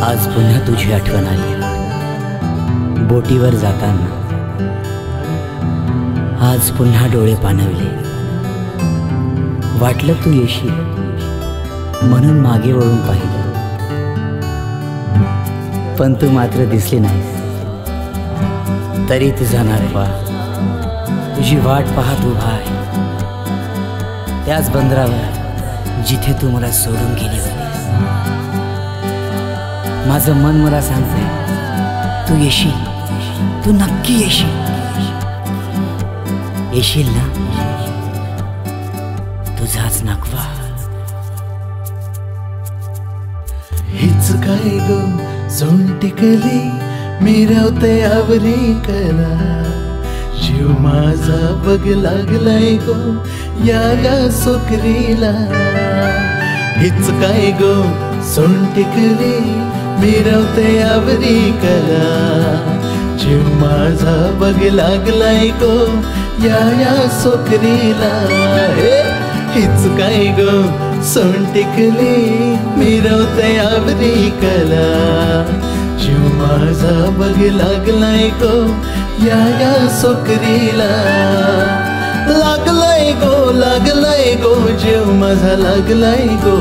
आज पुन्हा तुझी आठवण आली बोटीवर जाताना। आज पुन्हा डोळे पाणवले, वाटलं तू येशील म्हणून मागे वळून पाहिलं, पण तू मात्र दिसली नाहीस। तरी तुझा नारवा तुझी वाट पाहत उभा आहे त्याच बंदरावर जिथे तू मला सोडून गेली होतीस। माझं मन मला सांगते तू येशील, तू नक्की येशील, येशील ना? तुझाच नकवा। हीच काय गो सोंटिकली मिरवते आवरी कला, जीव माझा बघ लागलाय गो या सोकरीला। हीच काय गो सोंटिकली मिरवते आवरी कला, जीव माझा बघ लागलाय गो या सोकरीला। हीच काय गो सोंटिकली मिरवते आवरी कला, जीव माझा बघ लागलाय गो या सोकरीला। लागलाय गो जीव माझा लागलाय गो,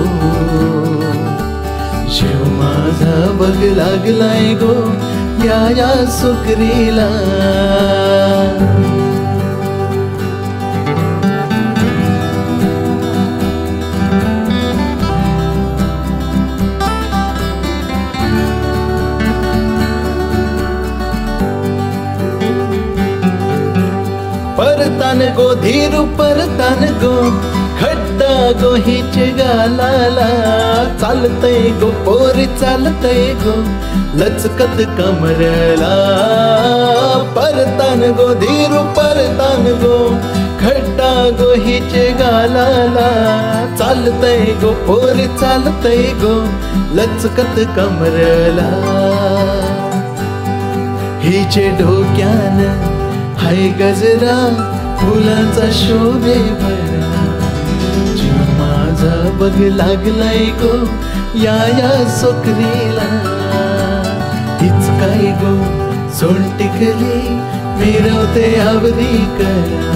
जीव माझा बघ लागलाय गो या सोकरीला। परतान गो धीरू परतान गो खड्डा गो हिच गालाला, चालतय गो पोरी चालतय गो लचकत कमरला। परतान गो धीरू परतान गो खड्डा गो हिच गालाला, चालतय गो पोरी चालतय गो लचकत कमरला। हिचे डोक्यान हाय गजरा फुलांचा शोभे भरा, जीव माझा बघ लागलाय गो या सोकरीला। हीच काय गो सोंटिकली मिरवते आवरी कला,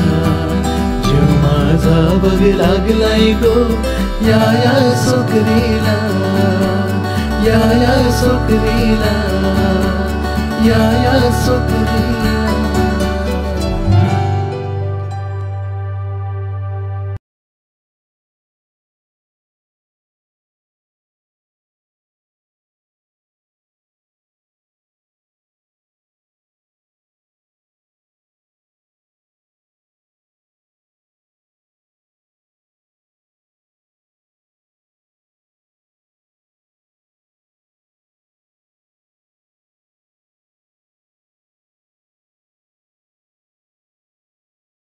जीव माझा बघ लागलाय गो या सोकरीला, या सोकरीला, या सोकरीला।